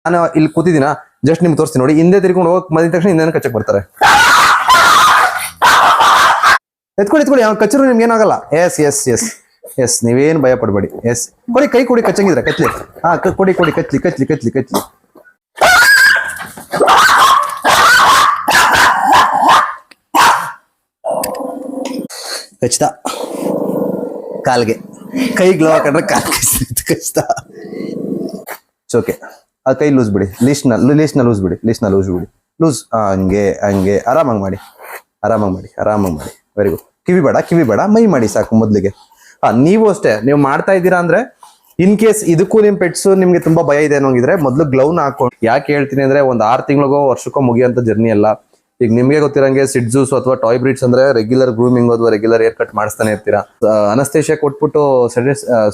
ನಾನು ಇಲ್ಲಿ ಕೂತಿದ್ದೀನ, ಜಸ್ಟ್ ನಿಮ್ಗೆ ತೋರಿಸ್ತೀನಿ ನೋಡಿ. ಹಿಂದೆ ತಿರ್ಕೊಂಡು ಹೋಗಕ್ ಬಂದಿದ ತಕ್ಷಣ ಹಿಂದೆ ಕಚ್ಚಕ್ ಬರ್ತಾರೆ. ಎತ್ಕೊಳ್ಳಿ ಅವ್ನು ಕಚ್ಚರು ನಿಮ್ಗೆ ಏನಾಗಲ್ಲ. ಎಸ್ ಎಸ್ ಎಸ್ ಎಸ್, ನೀವೇನು ಭಯ ಪಡ್ಬೇಡಿ. ಎಸ್, ಕೊಡಿ ಕೈ ಕೊಡಿ, ಕಚ್ಚಂಗಿದ್ರೆ ಕಚ್ಲಿ. ಹಾ ಕೊಡಿ ಕಚ್ಲಿ. ಕಚ್ತಾ ಕಾಲ್ಗೆ, ಕೈ ಗ್ಲೋ ಹಾಕೊಂಡ್ರೆ ಕಾಲ್ ಕಚ್ತಾ. ಓಕೆ, ಆ ಕೈ ಲೂಸ್ ಬಿಡಿ, ಲೀಸ್ನ ಲೂಸ್ ಬಿಡಿ. ಲೂಸ್, ಹಂಗೆ ಆರಾಮಾಗಿ ಮಾಡಿ. Very good. ಕಿವಿ ಬೇಡ, ಮೈ ಮಾಡಿ ಸಾಕು ಮೊದ್ಲಿಗೆ. ನೀವು ಅಷ್ಟೇ, ನೀವು ಮಾಡ್ತಾ ಇದ್ದೀರಾ ಅಂದ್ರೆ ಇನ್ ಕೇಸ್ ಇದಕ್ಕೂ ನಿಮ್ ಪೆಟ್ಸ್ ನಿಮ್ಗೆ ತುಂಬಾ ಭಯ ಇದೆ ಅನ್ನೋಂಗಿದ್ರೆ ಮೊದ್ಲು ಗ್ಲೌನ್ ಹಾಕೊಂಡು. ಯಾಕೆ ಹೇಳ್ತೀನಿ ಅಂದ್ರೆ, ಒಂದ್ 6 ತಿಂಗಳಿಗೋ ವರ್ಷಕ್ಕೋ ಮುಗಿಯಂತ ಜರ್ನಿ ಅಲ್ಲ. ಈಗ ನಿಮ್ಗೆ ಗೊತ್ತಿರಂಗೆ ಸಿಡ್ಜೂಸ್ ಅಥವಾ ಟಾಯ್ ಬ್ರೀಡ್ಸ್ ಅಂದ್ರೆ ರೆಗ್ಯುಲರ್ ಗ್ರೂಮಿಂಗ್ ಅಥವಾ ರೆಗ್ಯುಲರ್ ಹೇರ್ ಕಟ್ ಮಾಡಿಸ್ತಾನೆ ಇರ್ತೀರಾ. ಅನಸ್ತೇಶಿಯಾ ಕೊಟ್ಬಿಟ್ಟು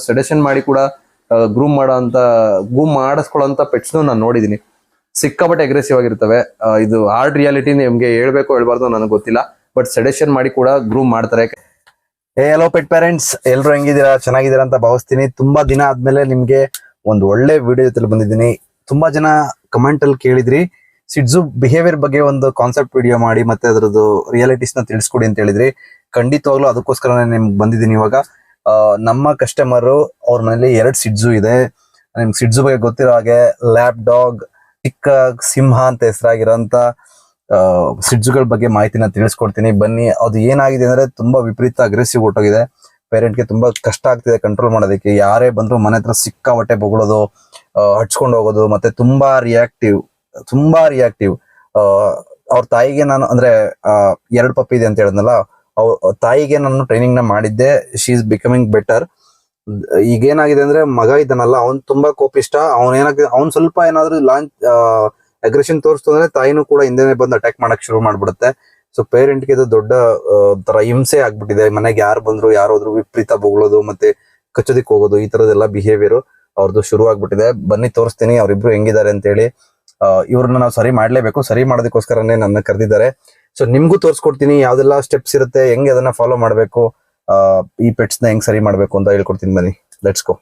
ಸೆಡೆಷನ್ ಮಾಡಿ ಕೂಡ ಗ್ರೂಮ್ ಮಾಡಿಸ್ಕೊಳ್ಳೋಂತ ಪೆಟ್ಸ್ನು ನಾನು ನೋಡಿದೀನಿ. ಸಿಕ್ಕಾಪಟ್ಟೆ ಅಗ್ರೆಸಿವ್ ಆಗಿರ್ತವೆ. ಇದು ಹಾರ್ಡ್ ರಿಯಾಲಿಟಿ, ನಿಮ್ಗೆ ಹೇಳ್ಬೇಕು ಹೇಳ್ಬಾರ್ದು ನನಗೆ ಗೊತ್ತಿಲ್ಲ, ಬಟ್ ಸೆಡೆಷನ್ ಮಾಡಿ ಕೂಡ ಗ್ರೂಮ್ ಮಾಡ್ತಾರೆ. ಹಲೋ ಪೆಟ್ ಪೇರೆಂಟ್ಸ್, ಎಲ್ರು ಹೆಂಗಿದ್ದೀರಾ? ಚೆನ್ನಾಗಿದ್ದೀರಾ ಅಂತ ಭಾವಿಸ್ತೀನಿ. ತುಂಬಾ ದಿನ ಆದ್ಮೇಲೆ ನಿಮ್ಗೆ ಒಂದು ಒಳ್ಳೆ ವಿಡಿಯೋ ಜೊತೆ ಬಂದಿದ್ದೀನಿ. ತುಂಬಾ ಜನ ಕಮೆಂಟ್ ಅಲ್ಲಿ ಕೇಳಿದ್ರಿ ಸಿಡ್ಜು ಬಿಹೇವಿಯರ್ ಬಗ್ಗೆ ಒಂದು ಕಾನ್ಸೆಪ್ಟ್ ವಿಡಿಯೋ ಮಾಡಿ ಮತ್ತೆ ಅದರದ್ದು ರಿಯಾಲಿಟೀಸ್ ನ ತಿಳಿಸ್ಕೊಡಿ ಅಂತ ಹೇಳಿದ್ರಿ. ಖಂಡಿತವಾಗ್ಲೂ ಅದಕ್ಕೋಸ್ಕರ ನಿಮ್ಗೆ ಬಂದಿದ್ದೀನಿ ಇವಾಗ. ನಮ್ಮ ಕಸ್ಟಮರ್ ಅವ್ರ ಮನೇಲಿ 2 ಸಿಡ್ಜು ಇದೆ. ನಿಮ್ಗೆ ಸಿಡ್ಜು ಬಗ್ಗೆ ಗೊತ್ತಿರೋ ಹಾಗೆ ಲ್ಯಾಬ್ ಡಾಗ್, ಚಿಕ್ಕ ಸಿಂಹ ಅಂತ ಹೆಸರಾಗಿರೋಂತ ಸಿಡ್ಜುಗಳ ಬಗ್ಗೆ ಮಾಹಿತಿನ ತಿಳಿಸ್ಕೊಡ್ತೀನಿ. ಬನ್ನಿ. ಅದು ಏನಾಗಿದೆ ಅಂದ್ರೆ ತುಂಬಾ ವಿಪರೀತ ಅಗ್ರೆಸಿವ್ ಹೊಟ್ಟೋಗಿದೆ. ಪೇರೆಂಟ್ಗೆ ತುಂಬಾ ಕಷ್ಟ ಆಗ್ತಿದೆ ಕಂಟ್ರೋಲ್ ಮಾಡೋದಕ್ಕೆ. ಯಾರೇ ಬಂದ್ರು ಮನೆ ಹತ್ರ ಸಿಕ್ಕಾಬಟ್ಟೆ ಬೊಗಳೋದು, ಹಚ್ಕೊಂಡು ಹೋಗೋದು, ಮತ್ತೆ ತುಂಬಾ ರಿಯಾಕ್ಟಿವ್. ಅವ್ರ ತಾಯಿಗೆ ನಾನು ಅಂದ್ರೆ 2 ಪಪ್ಪಿ ಇದೆ ಅಂತ ಹೇಳಿದ್ನಲ್ಲ, ತಾಯಿಗೆ ನಾನು ಟ್ರೈನಿಂಗ್ ನ ಮಾಡಿದ್ದೆ. She is becoming better. ಈಗ ಏನಾಗಿದೆ ಅಂದ್ರೆ, ಮಗ ಇದ್ದಾನಲ್ಲ, ಅವ್ನ್ ತುಂಬಾ ಕೋಪಿಷ್ಟ. ಅವ್ನ್ ಸ್ವಲ್ಪ ಏನಾದ್ರು ಅಗ್ರೆಷನ್ ತೋರಿಸ್ತು ಅಂದ್ರೆ ತಾಯಿನೂ ಕೂಡ ಹಿಂದೆನೆ ಬಂದು ಅಟ್ಯಾಕ್ ಮಾಡಕ್ ಶುರು ಮಾಡ್ಬಿಡುತ್ತೆ. ಸೊ ಪೇರೆಂಟ್ಗೆ ಇದು ದೊಡ್ಡ ತರ ಹಿಂಸೆ ಆಗ್ಬಿಟ್ಟಿದೆ. ಮನೆಗೆ ಯಾರು ಬಂದ್ರು ಯಾರೋದ್ರು ವಿಪರೀತ ಬೊಗಳೋದು ಮತ್ತೆ ಕಚ್ಚೋದಿಕ್ ಹೋಗೋದು, ಈ ತರದೆಲ್ಲ ಬಿಹೇವಿಯರ್ ಅವ್ರದ್ದು ಶುರು ಆಗ್ಬಿಟ್ಟಿದೆ. ಬನ್ನಿ ತೋರಿಸ್ತೀನಿ ಅವ್ರಿಬ್ರು ಹೆಂಗಿದ್ದಾರೆ ಅಂತ ಹೇಳಿ. ಇವ್ರನ್ನ ನಾವು ಸರಿ ಮಾಡ್ಲೇಬೇಕು. ಸರಿ ಮಾಡೋದಕ್ಕೋಸ್ಕರನೇ ನನ್ನ ಕರೆದಿದ್ದಾರೆ. ಸೊ ನಿಮ್ಗೂ ತೋರಿಸ್ಕೊಡ್ತೀನಿ ಯಾವ್ದೆಲ್ಲ ಸ್ಟೆಪ್ಸ್ ಇರುತ್ತೆ, ಹೆಂಗೆ ಅದನ್ನ ಫಾಲೋ ಮಾಡ್ಬೇಕು, ಈ ಪೆಟ್ಸ್ ನ ಹೆಂಗ್ ಸರಿ ಮಾಡ್ಬೇಕು ಅಂತ ಹೇಳ್ಕೊಡ್ತೀನಿ. ಬನ್ನಿ, let's go.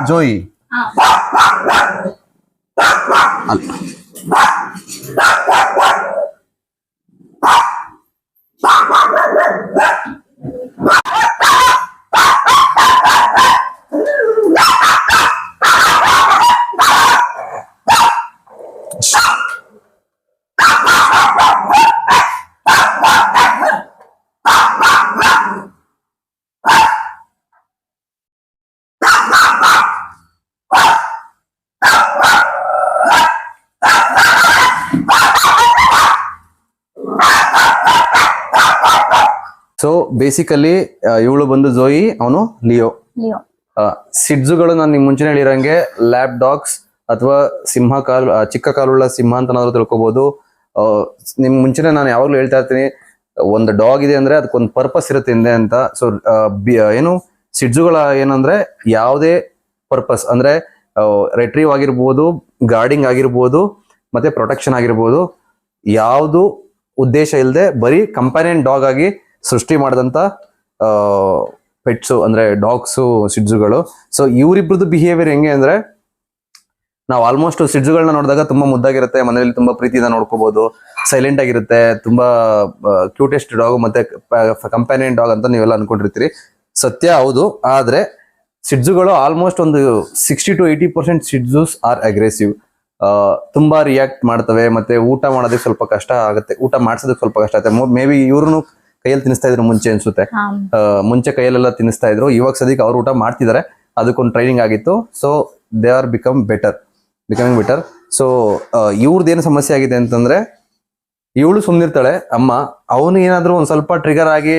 Joyi so basically ಇವಳು ಬಂದು ಜೋಯಿ, ಅವನು ಲಿಯೋ. ಸಿಡ್ಜುಗಳು ನಾನು ನಿಮ್ ಮುಂಚೆನೆ ಹೇಳಿರಂಗೆ ಲ್ಯಾಬ್ ಡಾಗ್ಸ್ ಅಥವಾ ಚಿಕ್ಕ ಕಾಲುಳ್ಳ ಸಿಂಹ ಅಂತ ನಾದ್ರು ತಿಳ್ಕೊಬಹುದು. ನಿಮ್ ಮುಂಚೆನೆ ನಾನು ಯಾವಾಗ್ಲೂ ಹೇಳ್ತಾ ಇರ್ತೀನಿ, ಒಂದು ಡಾಗ್ ಇದೆ ಅಂದ್ರೆ ಅದಕ್ಕೊಂದು ಪರ್ಪಸ್ ಇರುತ್ತೆ ಹಿಂದೆ ಅಂತ. ಸೊ ಏನು ಸಿಡ್ಜುಗಳ ಏನಂದ್ರೆ ಯಾವುದೇ ಪರ್ಪಸ್ ಅಂದ್ರೆ ರೆಟ್ರೀವ್ ಆಗಿರ್ಬೋದು, ಗಾರ್ಡಿಂಗ್ ಆಗಿರ್ಬೋದು, ಮತ್ತೆ ಪ್ರೊಟೆಕ್ಷನ್ ಆಗಿರ್ಬೋದು, ಯಾವುದು ಉದ್ದೇಶ ಇಲ್ಲದೆ ಬರೀ ಕಂಪ್ಯಾನಿಯನ್ ಡಾಗ್ ಆಗಿ ಸೃಷ್ಟಿ ಮಾಡಿದಂತ ಪೆಟ್ಸು ಅಂದ್ರೆ ಡಾಗ್ಸು, ಸಿಡ್ಜುಗಳು. ಸೊ ಇವರಿಬ್ರದ್ದು ಬಿಹೇವಿಯರ್ ಹೆಂಗೆ ಅಂದ್ರೆ, ನಾವು ಆಲ್ಮೋಸ್ಟ್ ಸಿಡ್ಜುಗಳನ್ನ ನೋಡಿದಾಗ ತುಂಬಾ ಮುದ್ದಾಗಿರುತ್ತೆ, ಮನೆಯಲ್ಲಿ ತುಂಬಾ ಪ್ರೀತಿಯಿಂದ ನೋಡ್ಕೋಬಹುದು, ಸೈಲೆಂಟ್ ಆಗಿರುತ್ತೆ, ತುಂಬಾ ಕ್ಯೂಟೆಸ್ಟ್ ಡಾಗ್ ಮತ್ತೆ ಕಂಪ್ಯಾನಿಯನ್ ಡಾಗ್ ಅಂತ ನೀವೆಲ್ಲ ಅನ್ಕೊಂಡಿರ್ತೀರಿ. ಸತ್ಯ ಹೌದು. ಆದ್ರೆ ಸಿಡ್ಜುಗಳು ಆಲ್ಮೋಸ್ಟ್ ಒಂದು 60 to 80% ಸಿಡ್ಜೂಸ್ ಆರ್ ಅಗ್ರೆಸಿವ್. ತುಂಬಾ ರಿಯಾಕ್ಟ್ ಮಾಡ್ತವೆ, ಮತ್ತೆ ಊಟ ಮಾಡೋದಕ್ಕೆ ಸ್ವಲ್ಪ ಕಷ್ಟ ಆಗುತ್ತೆ, ಊಟ ಮಾಡ್ಸೋದಕ್ಕೆ ಸ್ವಲ್ಪ ಕಷ್ಟ ಆಗುತ್ತೆ. ಮೇ ಬಿ ಇವ್ರು ಕೈಯಲ್ಲಿ ತಿನ್ನಿಸ್ತಾ ಇದ್ರು ಮುಂಚೆ ಅನ್ಸುತ್ತೆ. ಮುಂಚೆ ಕೈಯಲ್ಲೆಲ್ಲ ತಿನ್ನಿಸ್ತಾ ಇದ್ರು, ಇವಾಗ ಸದ್ಯಕ್ಕೆ ಅವ್ರು ಊಟ ಮಾಡ್ತಿದ್ದಾರೆ. ಅದಕ್ಕೊಂದು ಟ್ರೈನಿಂಗ್ ಆಗಿತ್ತು. So they are becoming better. So ಇವ್ರದ್ದೇನು ಸಮಸ್ಯೆ ಆಗಿದೆ ಅಂತಂದ್ರೆ, ಇವಳು ಸುಮ್ನಿರ್ತಾಳೆ ಅಮ್ಮ, ಅವನು ಏನಾದ್ರು ಒಂದ್ ಸ್ವಲ್ಪ ಟ್ರಿಗರ್ ಆಗಿ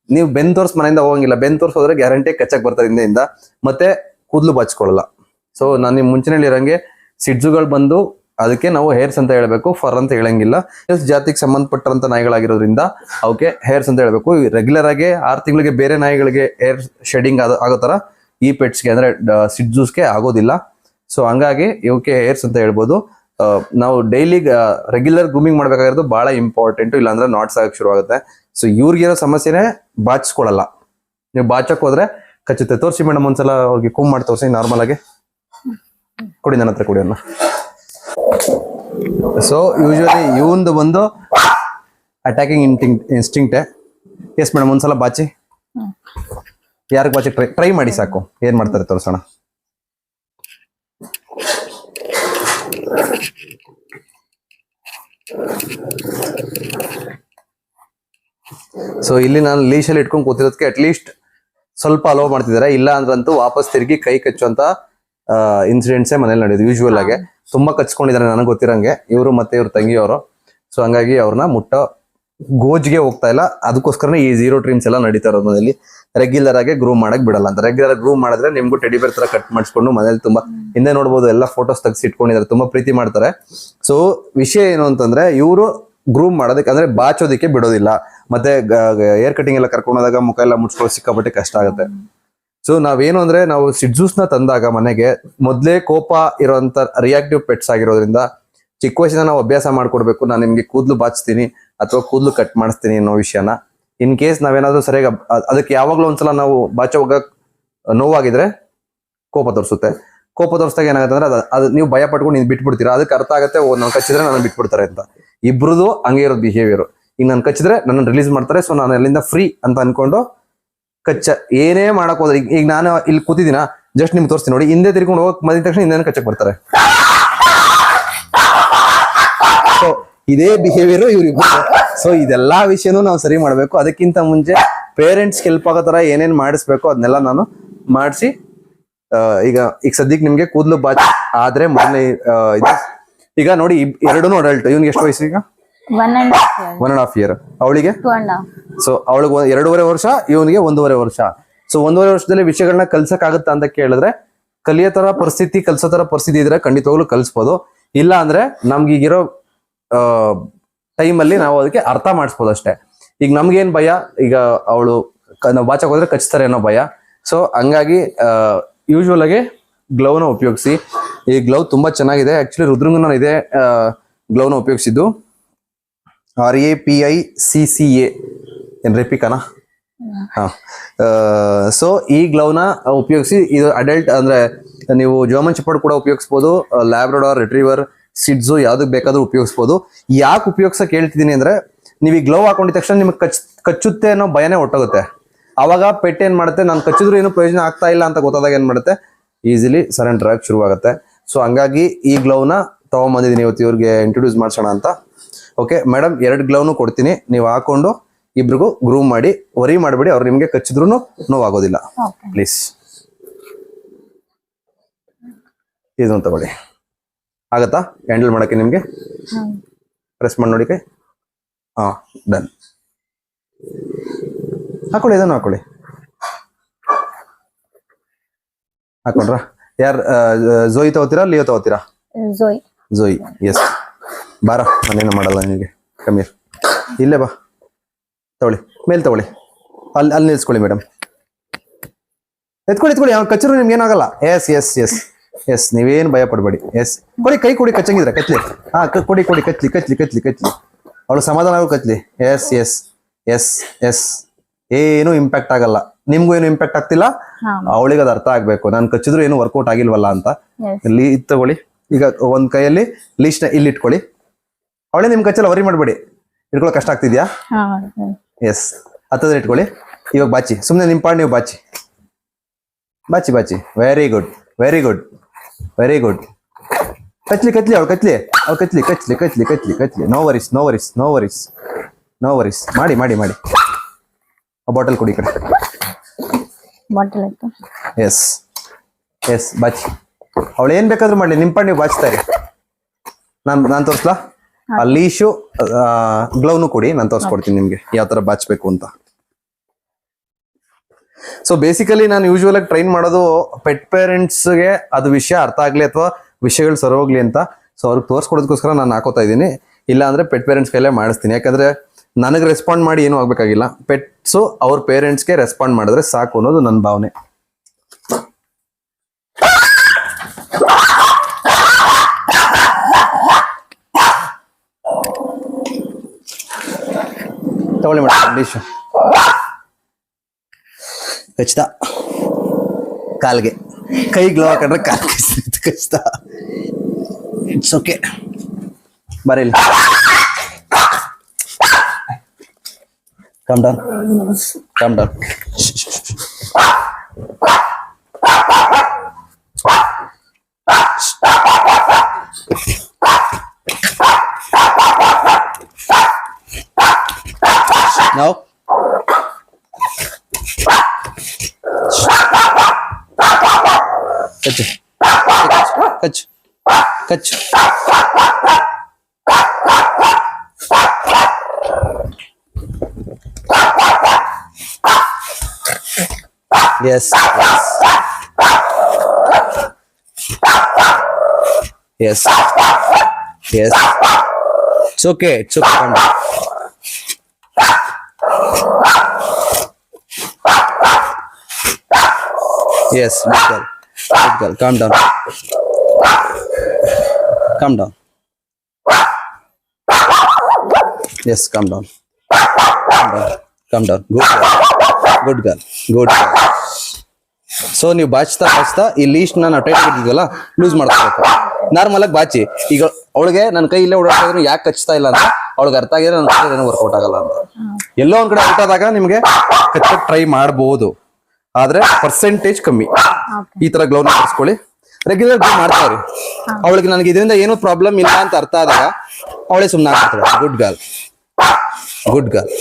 ನೀವು ಬೆನ್ ತೋರ್ಸ್ ಮನೆಯಿಂದ ಹೋಗಂಗಿಲ್ಲ. ಬೆನ್ ತೋರ್ಸ್ ಹೋದ್ರೆ ಗ್ಯಾರಂಟಿ ಕಚ್ಚಕ್ ಬರ್ತಾರೆ ಹಿಂದೆಯಿಂದ, ಮತ್ತೆ ಕೂದಲು ಬಾಚ್ಕೊಳ್ಳಲ್ಲ. ಸೊ ನಾನು ನಿಮ್ ಮುಂಚೆನೇ ಹೇಳಿರಂಗೆ ಸಿಡ್ಜುಗಳು ಬಂದು ಅದಕ್ಕೆ ನಾವು ಹೇರ್ಸ್ ಅಂತ ಹೇಳ್ಬೇಕು, ಫರ್ ಅಂತ ಹೇಳಂಗಿಲ್ಲ. ಜಾತಿಗೆ ಸಂಬಂಧಪಟ್ಟಂತ ನಾಯಿಗಳಾಗಿರೋದ್ರಿಂದ ಅವಕ್ಕೆ ಹೇರ್ಸ್ ಅಂತ ಹೇಳ್ಬೇಕು. ರೆಗ್ಯುಲರ್ ಆಗಿ 6 ತಿಂಗಳಿಗೆ ಬೇರೆ ನಾಯಿಗಳಿಗೆ ಹೇರ್ ಶೆಡಿಂಗ್ ಆಗೋ ತರ ಈ ಪೆಟ್ಸ್ಗೆ ಅಂದ್ರೆ ಸಿಡ್ಜೂಸ್ಗೆ ಆಗೋದಿಲ್ಲ. ಸೊ ಹಂಗಾಗಿ ಇವಕ್ಕೆ ಹೇರ್ಸ್ ಅಂತ ಹೇಳ್ಬೋದು. ನಾವು ಡೈಲಿ ರೆಗ್ಯುಲರ್ ಗ್ರೂಮಿಂಗ್ ಮಾಡ್ಬೇಕಾಗಿರೋದು ಬಹಳ ಇಂಪಾರ್ಟೆಂಟ್, ಇಲ್ಲಾಂದ್ರೆ ನಾಟ್ಸ್ ಆಗಕ್ಕೆ ಶುರು ಆಗುತ್ತೆ. ಸೊ ಇವ್ರಿಗಿರೋ ಸಮಸ್ಯೆನೇ ಬಾಚಿಸ್ಕೊಳಲ್ಲ. ನೀವು ಬಾಚಕ್ ಹೋದ್ರೆ ಕಚ್ಚುತ್ತೆ. ತೋರಿಸಿ ಮೇಡಮ್ ಒಂದ್ಸಲ ಅವ್ರಿಗೆ ಕೂಮ್ ಮಾಡಿ ತೋರಿಸಿ ನಾರ್ಮಲ್ ಆಗಿ. ಕೊಡಿ ನನ್ನ ಹತ್ರ ಕೊಡಿ ಅನ್ನ. ಸೊ ಯೂಶುವಲಿ ಇವಂದು ಒಂದು ಅಟ್ಯಾಕಿಂಗ್ ಇನ್ಸ್ಟಿಂಕ್ಟೇ. ಎಸ್ ಮೇಡಮ್ ಒಂದ್ಸಲ ಬಾಚಿ, ಯಾರಿಗೆ ಬಾಚಿ ಟ್ರೈ ಮಾಡಿ ಸಾಕು. ಏನ್ ಮಾಡ್ತಾರೆ ತೋರಿಸೋಣ. ಸೊ ಇಲ್ಲಿ ನಾನು ಲೀಶಲ್ಲಿ ಇಟ್ಕೊಂಡು ಕೂತಿರೋದಕ್ಕೆ ಅಟ್ಲೀಸ್ಟ್ ಸ್ವಲ್ಪ ಅಲೋ ಮಾಡ್ತಿದ್ದಾರೆ. ಇಲ್ಲ ಅಂದ್ರಂತೂ ವಾಪಸ್ ತಿರುಗಿ ಕೈ ಕಚ್ಚುವಂತ ಇನ್ಸಿಡೆಂಟ್ಸೇ ಮನೇಲಿ ನಡೆಯೋದು ಯೂಶುವಲ್ ಆಗಿ. ತುಂಬಾ ಕಚ್ಕೊಂಡಿದ್ದಾರೆ ನನಗೆ ಗೊತ್ತಿರಂಗೆ ಇವರು ಮತ್ತೆ ಇವ್ರ ತಂಗಿಯವರು. ಸೊ ಹಂಗಾಗಿ ಅವ್ರನ್ನ ಗೋಜ್ಗೆ ಹೋಗ್ತಾ ಇಲ್ಲ. ಅದಕ್ಕೋಸ್ಕರನೇ ಈ 0 ಟ್ರಿಮ್ಸ್ ಎಲ್ಲ ನಡೀತಾ ಇರೋದು ಮನೇಲಿ. ರೆಗ್ಯುಲರ್ ಆಗಿ ಗ್ರೂಮ್ ಮಾಡಕ್ ಬಿಡಲ್ಲ ಅಂತ. ರೆಗ್ಯುಲರ್ ಗ್ರೂಮ್ ಮಾಡಿದ್ರೆ ನಿಮ್ಗೂ ಟೆಡಿ ಬೇರ್ ತರ ಕಟ್ ಮಾಡಿಸ್ಕೊಂಡು ಮನೇಲಿ ತುಂಬಾ ಹಿಂದೆ ನೋಡ್ಬೋದು ಎಲ್ಲ ಫೋಟೋಸ್ ತೆಗ್ಸಿ ಇಟ್ಕೊಂಡಿದ್ದಾರೆ. ತುಂಬಾ ಪ್ರೀತಿ ಮಾಡ್ತಾರೆ. ಸೊ ವಿಷಯ ಏನು ಅಂತಂದ್ರೆ ಇವರು ಗ್ರೂಮ್ ಮಾಡೋದಕ್ಕೆ ಅಂದ್ರೆ ಬಾಚೋದಕ್ಕೆ ಬಿಡೋದಿಲ್ಲ. ಮತ್ತೆ ಏರ್ ಕಟಿಂಗ್ ಎಲ್ಲ ಕರ್ಕೊಂಡು ಹೋದಾಗ ಮುಖ ಎಲ್ಲ ಮುಚ್ಕೊಳ್ಳೋ ಸಿಕ್ಕಾಪಟ್ಟೆ ಕಷ್ಟ ಆಗುತ್ತೆ. ಸೊ ನಾವೇನು ಅಂದ್ರೆ ನಾವು ಸಿಡ್ಜೂಸ್ ನ ತಂದಾಗ ಮನೆಗೆ ಮೊದ್ಲೇ ಕೋಪ ಇರುವಂತ ರಿಯಾಕ್ಟಿವ್ ಪೆಟ್ಸ್ ಆಗಿರೋದ್ರಿಂದ ಚಿಕ್ಕ ವಯಸ್ಸಿನ ನಾವು ಅಭ್ಯಾಸ ಮಾಡ್ಕೊಡ್ಬೇಕು. ನಾನು ನಿಮ್ಗೆ ಕೂದಲು ಬಾಚ್ತೀನಿ ಅಥವಾ ಕೂದಲು ಕಟ್ ಮಾಡಿಸ್ತೀನಿ ಅನ್ನೋ ವಿಷಯನ. ಇನ್ ಕೇಸ್ ನಾವೇನಾದ್ರೂ ಸರಿಯಾಗಿ ಅದಕ್ಕೆ ಯಾವಾಗ್ಲೂ ಒಂದ್ಸಲ ನಾವು ಬಾಚೋವಾಗ ನೋವಾಗಿದ್ರೆ ಕೋಪ ತೋರಿಸುತ್ತೆ. ಕೋಪ ತೋರಿಸಿದಾಗ ಏನಾಗುತ್ತೆ ಅಂದ್ರೆ ಅದು ನೀವು ಭಯ ಪಟ್ಕೊಂಡು ನೀವು ಬಿಟ್ಬಿಡ್ತೀರಾ. ಅದಕ್ಕೆ ಅರ್ಥ ಆಗುತ್ತೆ ನಾನು ಕಚ್ಚಿದ್ರೆ ನಾನು ಬಿಟ್ಬಿಡ್ತಾರೆ ಅಂತ. ಇಬ್ರದು ಹಂಗೆ ಇರೋದು ಬಿಹೇವಿಯರ್. ಈಗ ನಾನು ಕಚ್ಚಿದ್ರೆ ನನ್ನ ರಿಲೀಸ್ ಮಾಡ್ತಾರೆ. ಸೊ ನಾನು ಅಲ್ಲಿಂದ ಫ್ರೀ ಅಂತ ಅನ್ಕೊಂಡು ಏನೇ ಮಾಡಕ್ ಹೋದ್ರೆ ಈಗ ನಾನು ಇಲ್ಲಿ ಕೂತಿದ್ದೀನ ಜಸ್ಟ್ ನಿಮ್ಗೆ ತೋರಿಸ್ತೀನಿ ನೋಡಿ. ಹಿಂದೆ ತಿರ್ಕೊಂಡು ಹೋಗಕ್ ಮದಿದ ತಕ್ಷಣ ಹಿಂದೆ ಕಚ್ಚಕ್ ಬರ್ತಾರೆ. ಸೊ ಇದೇ ಬಿಹೇವಿಯರ್ ಇವ್ರಿಬ್ರು. ಸೊ ಇದೆಲ್ಲಾ ವಿಷಯನೂ ನಾವು ಸರಿ ಮಾಡ್ಬೇಕು. ಅದಕ್ಕಿಂತ ಮುಂಚೆ ಪೇರೆಂಟ್ಸ್ ಹೆಲ್ಪ್ ಆಗೋ ತರ ಏನೇನ್ ಮಾಡಿಸ್ಬೇಕು ಅದನ್ನೆಲ್ಲ ನಾನು ಮಾಡಿಸಿ ಈಗ ಸದ್ಯಕ್ಕೆ ನಿಮ್ಗೆ ಕೂದಲು ಬಾಚ್ ಆದ್ರೆ ಮೊನ್ನೆ ಈಗ ನೋಡಿ ಎರಡೂ ಅಡಲ್ಟ್. ಇವ್ನಿಗೆ ಎಷ್ಟು ವಯಸ್ಸು ಈಗ? 1.5 year. ಅವಳಿಗೆ ಸೊ ಅವಳಿಗೆ 2.5 ವರ್ಷ, ಇವನಿಗೆ 1.5 ವರ್ಷ. ಸೊ 1.5 ವರ್ಷದಲ್ಲಿ ವಿಷಯಗಳನ್ನ ಕಲ್ಸಕ್ ಆಗುತ್ತಾ ಅಂತ ಕೇಳಿದ್ರೆ ಕಲಿಯೋ ತರ ಪರಿಸ್ಥಿತಿ, ಕಲ್ಸೋ ತರ ಪರಿಸ್ಥಿತಿ ಇದ್ರೆ ಖಂಡಿತವಾಗ್ಲೂ ಕಲ್ಸ್ಬೋದು. ಇಲ್ಲ ಅಂದ್ರೆ ನಮ್ಗೆ ಈಗಿರೋ ಟೈಮಲ್ಲಿ ನಾವು ಅದಕ್ಕೆ ಅರ್ಥ ಮಾಡಿಸ್ಬೋದು ಅಷ್ಟೇ. ಈಗ ನಮ್ಗೇನ್ ಭಯ, ಈಗ ಅವಳು ನಾವು ಬಾಚಕ್ ಹೋದ್ರೆ ಕಚ್ತಾರೆ ಅನ್ನೋ ಭಯ. ಸೊ ಹಂಗಾಗಿ ಯೂಶುವಲ್ ಆಗಿ ಗ್ಲೌನ ಉಪಯೋಗಿಸಿ. ಈ ಗ್ಲೌ ತುಂಬಾ ಚೆನ್ನಾಗಿದೆ. ಆಕ್ಚುಲಿ ರುದ್ರಂಗ ನಾನು ಇದೇ ಗ್ಲೌನ ಉಪಯೋಗಿಸಿದ್ದು. RAPICCA ಏನ್ ರೆಪಿಕಾನಾ? ಹಾ. ಸೊ ಈ ಗ್ಲೌನ ಉಪಯೋಗಿಸಿ. ಇದು ಅಡಲ್ಟ್ ಅಂದ್ರೆ ನೀವು ಜರ್ಮನ್ ಶೆಪರ್ಡ್ ಕೂಡ ಉಪಯೋಗಿಸ್ಬೋದು. ಲ್ಯಾಬ್ರಡಾರ್, ರಿಟ್ರೀವರ್, ಸಿಡ್ಜು ಯಾವ್ದಕ್ ಬೇಕಾದ್ರೂ ಉಪಯೋಗಿಸ್ಬೋದು. ಯಾಕೆ ಉಪಯೋಗಿಸಕ್ ಹೇಳ್ತಿದ್ದೀನಿ ಅಂದ್ರೆ ನೀವು ಈ ಗ್ಲೌ ಹಾಕೊಂಡಿದ ತಕ್ಷಣ ನಿಮ್ಗೆ ಕಚ್ಚುತ್ತೆ ಅನ್ನೋ ಭಯನೇ ಹೊಟ್ಟೋಗುತ್ತೆ. ಅವಾಗ ಪೆಟ್ ಏನ್ ಮಾಡುತ್ತೆ, ನಾನು ಕಚ್ಚಿದ್ರು ಏನು ಪ್ರಯೋಜನ ಆಗ್ತಾ ಇಲ್ಲ ಅಂತ ಗೊತ್ತಾದಾಗ ಏನ್ ಮಾಡುತ್ತೆ, ಈಸಿಲಿ ಸರೆಂಡರ್ ಆಗಿ ಶುರುವಾಗುತ್ತೆ. ಸೊ ಹಂಗಾಗಿ ಈ ಗ್ಲೌನ ತಗೊಂಬಂದಿದ್ದೀನಿ ಇವತ್ತು ಇವ್ರಿಗೆ ಇಂಟ್ರೊಡ್ಯೂಸ್ ಮಾಡ್ಸೋಣ ಅಂತ. ಓಕೆ ಮೇಡಮ್, 2 ಗ್ಲೌನು ಕೊಡ್ತೀನಿ. ನೀವು ಹಾಕೊಂಡು ಇಬ್ರಿಗೂ ಗ್ರೂಮ್ ಮಾಡಿ. ವರಿ ಮಾಡಬೇಡಿ, ಅವ್ರು ನಿಮ್ಗೆ ಕಚ್ಚಿದ್ರು ನೋವಾಗೋದಿಲ್ಲ. ಪ್ಲೀಸ್ ಇದನ್ನು ತಗೊಳ್ಳಿ. ಆಗತ್ತಾ ಹ್ಯಾಂಡಲ್ ಮಾಡಕ್ಕೆ ನಿಮ್ಗೆ? ಪ್ರೆಸ್ ಮಾಡಿ ನೋಡಿ ಕೈ. ಹಾ, ಡನ್. ಹಾಕೊಳ್ಳಿ, ಇದನ್ನು ಹಾಕೊಳ್ಳಿ. ಹಾಕೊಂಡ್ರ? ಯಾರು ಝೋಯಿ ತಗೋತೀರಾ ಲಿಯೋ ತಗೋತೀರಾ? ಝೋಯಿ. ಎಸ್, ಬಾರ, ನಾನೇನು ಮಾಡಲ್ಲ ನಿನಗೆ. ಕಮ್ಮೀರ್, ಇಲ್ಲೇ ಬಾ, ತಗೊಳ್ಳಿ, ಮೇಲ್ ತಗೊಳ್ಳಿ. ಅಲ್ಲಿ ನಿಲ್ಸ್ಕೊಳ್ಳಿ ಮೇಡಮ್. ಎತ್ಕೊಳ್ಳಿ. ಅವ್ನು ಕಚ್ಚರು ನಿಮ್ಗೆ ಏನಾಗಲ್ಲ. ಎಸ್ ಎಸ್ ಎಸ್ ಎಸ್, ನೀವೇನು ಭಯ ಪಡಬೇಡಿ. ಎಸ್, ಕೈ ಕೊಡಿ, ಕಚ್ಚಂಗಿದ್ರೆ ಕಚ್ಲಿ. ಹಾ, ಕೊಡಿ, ಕಚ್ಲಿ. ಅವಳು ಸಮಾಧಾನ ಆಗೋ ಕಚ್ಲಿ. ಎಸ್ ಎಸ್ ಎಸ್ ಎಸ್, ಏನು ಇಂಪ್ಯಾಕ್ಟ್ ಆಗಲ್ಲ. ನಿಮ್ಗೂ ಏನು ಇಂಪ್ಯಾಕ್ಟ್ ಆಗ್ತಿಲ್ಲ. ಅವಳಿಗೆ ಅದು ಅರ್ಥ ಆಗ್ಬೇಕು, ನಾನು ಕಚ್ಚಿದ್ರು ಏನು ವರ್ಕೌಟ್ ಆಗಿಲ್ವಲ್ಲ ಅಂತ. ಇಲ್ಲಿ ತಗೊಳ್ಳಿ. ಈಗ ಒಂದ್ ಕೈಯಲ್ಲಿ ಲೀಶ್ನ ಇಲ್ಲಿ ಇಟ್ಕೊಳ್ಳಿ. ಅವಳೇ ನಿಮ್ ಕಚ್ಚಲ್ಲ, ವರಿ ಮಾಡಬೇಡಿ. ಇಟ್ಕೊಳ್ಳೋ ಕಷ್ಟ ಆಗ್ತಿದ್ಯಾ? ಎಸ್, ಹತ್ತದ ಇಟ್ಕೊಳ್ಳಿ. ಇವಾಗ ಬಾಚಿ, ಸುಮ್ಮನೆ ನಿಮ್ ಪಾಡ್ ನೀವು ಬಾಚಿ. Very good. ಕಚ್ಲಿ. ಅವಳು ಕಚ್ಲಿ. No worries. ಮಾಡಿ. ಬಾಟಲ್ ಕೊಡಿ ಕಡೆ. ಎಸ್, ಬಾಚಿ. ಅವಳು ಏನ್ ಬೇಕಾದ್ರೂ ಮಾಡ್ಲಿ, ನಿಮ್ ಪಾಡ್ ನೀವು ಬಾಚ್ತಾರೆ. ನಾನ್ ತೋರ್ಸ್ಲಾ? ಆ ಲೀಶು ಗ್ಲೌನು ಕೊಡಿ, ನಾನು ತೋರಿಸ್ಕೊಡ್ತೀನಿ ನಿಮ್ಗೆ ಯಾವ ತರ ಬಾಚ್ಬೇಕು ಅಂತ. ಸೊ ಬೇಸಿಕಲಿ ನಾನು ಯೂಶುವಲ್ ಆಗಿ ಟ್ರೈನ್ ಮಾಡೋದು ಪೆಟ್ ಪೇರೆಂಟ್ಸ್ಗೆ ಅದು ವಿಷಯ ಅರ್ಥ ಆಗ್ಲಿ ಅಥವಾ ವಿಷಯಗಳು ಸರೋಗ್ಲಿ ಅಂತ. ಸೊ ಅವ್ರಿಗೆ ತೋರಿಸ್ಕೊಡೋದಕ್ಕೋಸ್ಕರ ನಾನು ಹಾಕೋತಾ ಇದ್ದೀನಿ. ಇಲ್ಲ ಅಂದ್ರೆ ಪೆಟ್ ಪೇರೆಂಟ್ಸ್ ಕೈಲೇ ಮಾಡಿಸ್ತೀನಿ. ಯಾಕಂದ್ರೆ ನನಗೆ ರೆಸ್ಪಾಂಡ್ ಮಾಡಿ ಏನೂ ಆಗ್ಬೇಕಾಗಿಲ್ಲ, ಪೆಟ್ಸು ಅವ್ರ ಪೇರೆಂಟ್ಸ್ಗೆ ರೆಸ್ಪಾಂಡ್ ಮಾಡಿದ್ರೆ ಸಾಕು ಅನ್ನೋದು ನನ್ನ ಭಾವನೆ. ತಗೊಳ್ಳಿ ಮೇಡಮ್ ಡಿಶ್. ಕಚ್ತಾ ಕಾಲ್ಗೆ, ಕೈ ಗ್ಲೋ ಹಾಕೊಂಡ್ರೆ ಕಾಲ್ ಕಚ್ತಾ. ಇಟ್ಸ್ ಓಕೆ, ಬರೀಲಿ. Calm down. Calm down. Now. Catch. Catch. Catch. Yes. Yes. Yes. It's okay. It's okay. Calm down. Yes, good girl. Good girl. Calm down. Calm down. Yes, calm down. Calm down. Calm down. Good girl. Good girl. Good girl. So ನೀವು ಬಾಚ್ತಾ ಈ list ನಾವು tight ಆಗಿದ್ದೀವಲ್ಲ loose ಮಾಡ್ಕೋಬೇಕು. Normal ಆಗಿ ಬಾಚಿ. ಈಗ ಅವಳಿಗೆ ನನ್ನ ಕೈ ಇಲ್ಲೇ ಓಡಾಡ್ತಾ ಇದ್ರು ಯಾಕೆ ಕಚ್ತಾ ಇಲ್ಲ ಅಂತ ಅವಳಿಗೆ ಅರ್ಥ ಆಗಿದ್ರೆ ನನ್ನ ಕೈ ಏನೋ ವರ್ಕೌಟ್ ಆಗಲ್ಲ ಅಂತ. ಎಲ್ಲೋ ಒಂದ್ ಕಡೆ ಔಟ್ ಆದಾಗ ನಿಮ್ಗೆ ಕಚ್ಚಕ್ ಟ್ರೈ ಮಾಡಬಹುದು, ಆದ್ರೆ ಪರ್ಸೆಂಟೇಜ್ ಕಮ್ಮಿ. ಈ ತರ ಗ್ಲೌನ ತರಿಸ್ಕೊಳ್ಳಿ, ರೆಗ್ಯುಲರ್ ಗ್ಲೂ ಮಾಡ್ತಾ ಇರಿ. ಅವಳಿಗೆ ನನಗೆ ಇದರಿಂದ ಏನೂ ಪ್ರಾಬ್ಲಮ್ ಇಲ್ಲ ಅಂತ ಅರ್ಥ ಆದಾಗ ಅವಳೇ ಸುಮ್ಮನೆ ಆಗ್ತಾಳೆ. Good girl. Good girl.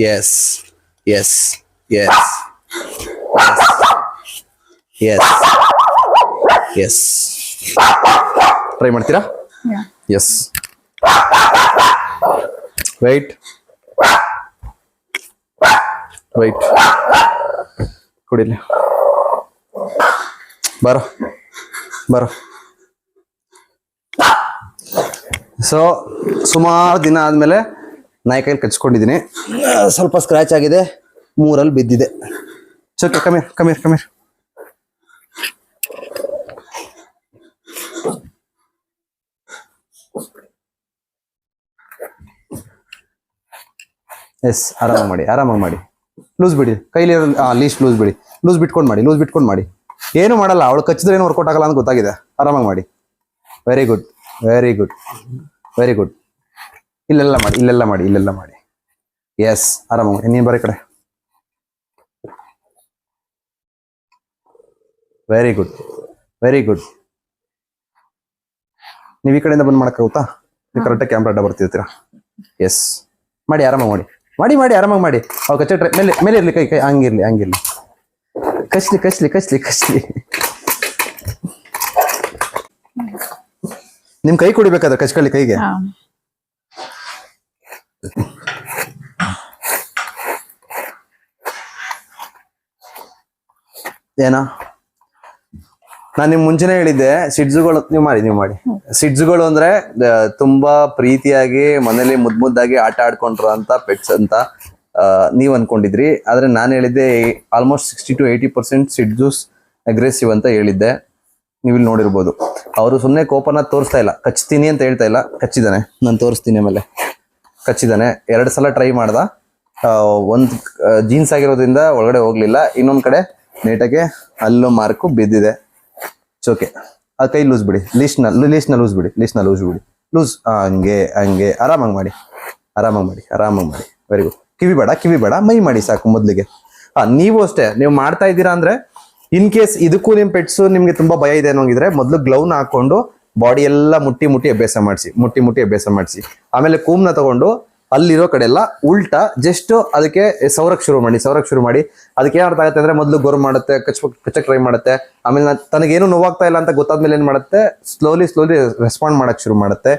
Yes, yes, yes, yes, yes, yes. Try ಮಾಡ್ತೀರಾ? Yeah. Yes. Wait. Wait. ಕುಡಿಲಿ. ಬರೋ ಬರೋ. ಸೊ ಸುಮಾರು ದಿನ ಆದ್ಮೇಲೆ ನಾಯಿ ಕೈಲಿ ಕಚ್ಕೊಂಡಿದ್ದೀನಿ. ಸ್ವಲ್ಪ ಸ್ಕ್ರಾಚ್ ಆಗಿದೆ, 3 ಬಿದ್ದಿದೆ. ಚೋಕೆ ಕಮೀರ್ ಕಮೀರ್ ಕಮೀರ್. ಎಸ್, ಆರಾಮಾಗಿ ಮಾಡಿ, ಆರಾಮಾಗಿ ಮಾಡಿ. ಲೂಸ್ ಬಿಡಿ ಕೈಲಿ, ಲೀಸ್ಟ್ ಲೂಸ್ ಬಿಡಿ. ಲೂಸ್ ಬಿಟ್ಕೊಂಡು ಮಾಡಿ, ಲೂಸ್ ಬಿಟ್ಕೊಂಡು ಮಾಡಿ. ಏನು ಮಾಡಲ್ಲ, ಅವಳು ಕಚ್ಚಿದ್ರೆ ಏನು ವರ್ಕೌಟ್ ಆಗಲ್ಲ ಅಂತ ಗೊತ್ತಾಗಿದೆ. ಆರಾಮಾಗಿ ಮಾಡಿ. Very good, very good, very good. ಇಲ್ಲೆಲ್ಲ ಮಾಡಿ, ಇಲ್ಲೆಲ್ಲ ಮಾಡಿ, ಇಲ್ಲೆಲ್ಲ ಮಾಡಿ. ಎಸ್, ಆರಾಮಾಗಿ. ನೀನು ಬರೀ ಕಡೆ. Very good, very good. ನೀವು ಈ ಕಡೆಯಿಂದ ಬಂದು ಮಾಡಕ್ಕಾಗುತ್ತಾ? ನೀವು ಕರೆಕ್ಟಾಗಿ ಕ್ಯಾಮ್ರಾ ಅಡ್ಡ ಬರ್ತಿರ್ತೀರಾ. ಎಸ್, ಮಾಡಿ, ಆರಾಮಾಗಿ ಮಾಡಿ, ಮಾಡಿ ಮಾಡಿ, ಆರಾಮಾಗಿ ಮಾಡಿ. ಅವಾಗ ಕಚ್ಚ ಟ್ರೈ ಮೇಲೆ ಮೇಲೆ ಇರಲಿ, ಕೈ ಕೈ ಹಂಗಿರ್ಲಿ, ಹಂಗಿರ್ಲಿ. ಕಚ್ಲಿ ಕಚ್ಲಿ ಕಚ್ಲಿ ಕಚ್ಲಿ. ನಿಮ್ ಕೈ ಕುಡಿಬೇಕಾದ್ರೆ ಕಚ್ಕೊಳ್ಳಿ ಕೈಗೆ. ಏನಾ ನಾನು ನಿಮ್ ಮುಂಚೆನೆ ಹೇಳಿದ್ದೆ, ಸಿಡ್ಜುಗಳು ನೀವು ಮಾಡಿ. ಸಿಡ್ಜುಗಳು ಅಂದ್ರೆ ತುಂಬಾ ಪ್ರೀತಿಯಾಗಿ ಮನೇಲಿ ಮುದ್ದಾಗಿ ಆಟ ಆಡ್ಕೊಂಡ್ರ ಅಂತ ಪೆಟ್ಸ್ ಅಂತ ನೀವ್ ಅನ್ಕೊಂಡಿದ್ರಿ. ಆದ್ರೆ ನಾನು ಹೇಳಿದ್ದೆ ಆಲ್ಮೋಸ್ಟ್ 60 to 80% ಸಿಡ್ಜೂಸ್ ಅಗ್ರೆಸಿವ್ ಅಂತ ಹೇಳಿದ್ದೆ. ನೀವು ಇಲ್ಲಿ ನೋಡಿರ್ಬೋದು. ಅವರು ಸುಮ್ಮನೆ ಕೋಪನ ತೋರಿಸ್ತಾ ಇಲ್ಲ, ಕಚ್ತೀನಿ ಅಂತ ಹೇಳ್ತಾ ಇಲ್ಲ, ಕಚ್ಚಿದಾನೆ. ನಾನು ತೋರಿಸ್ತೀನಿ. ಆಮೇಲೆ ಕಚ್ಚಿದಾನೆ. 2 ಸಲ ಟ್ರೈ ಮಾಡ್ದ. ಒಂದ್ ಜೀನ್ಸ್ ಆಗಿರೋದ್ರಿಂದ ಒಳಗಡೆ ಹೋಗ್ಲಿಲ್ಲ. ಇನ್ನೊಂದ್ ಕಡೆ ನೀಟಾಗೆ ಅಲ್ಲೂ ಮಾರ್ಕು ಬಿದ್ದಿದೆ. ಓಕೆ, ಆ ಕೈ ಲೂಸ್ ಬಿಡಿ. ಲೀಸ್ಟ್ನ ಲೂಸ್ ಬಿಡಿ. ಲೂಸ್. ಹಂಗೆ ಹಂಗೆ. ಆರಾಮಾಗಿ ಮಾಡಿ, ಆರಾಮಾಗಿ ಮಾಡಿ, ಆರಾಮಾಗಿ ಮಾಡಿ. Very good. ಕಿವಿ ಬೇಡ, ಮೈ ಮಾಡಿ ಸಾಕು ಮೊದ್ಲಿಗೆ. ನೀವು ಅಷ್ಟೇ, ನೀವು ಮಾಡ್ತಾ ಇದ್ದೀರಾ ಅಂದ್ರೆ ಇನ್ ಕೇಸ್ ಇದಕ್ಕೂ ನಿಮ್ ಪೆಟ್ಸ್ ನಿಮ್ಗೆ ತುಂಬಾ ಭಯ ಇದೆ ಅನ್ನೋಂಗಿದ್ರೆ ಮೊದ್ಲು ಗ್ಲೌನ್ ಹಾಕೊಂಡು ಬಾಡಿ ಎಲ್ಲ ಮುಟ್ಟಿ ಅಭ್ಯಾಸ ಮಾಡಿಸಿ. ಆಮೇಲೆ ಕೂಮ್ನ ತಗೊಂಡು ಅಲ್ಲಿರೋ ಕಡೆ ಎಲ್ಲ ಉಲ್ಟಾ ಜಸ್ಟ್ ಅದಕ್ಕೆ ಸೌರಕ್ ಶುರು ಮಾಡಿ. ಅದಕ್ಕೆ ಏನ್ ಅರ್ಥ ಆಗುತ್ತೆ ಅಂದ್ರೆ ಮೊದಲು ಗೊರ್ ಮಾಡುತ್ತೆ, ಕಚ್ಚಕ್ ಟ್ರೈ ಮಾಡುತ್ತೆ. ಆಮೇಲೆ ತನಗೇನು ನೋವಾಗ್ತಾ ಇಲ್ಲ ಅಂತ ಗೊತ್ತಾದ್ಮೇಲೆ ಏನ್ ಮಾಡುತ್ತೆ, ಸ್ಲೋಲಿ ರೆಸ್ಪಾಂಡ್ ಮಾಡಕ್ ಶುರು ಮಾಡುತ್ತೆ.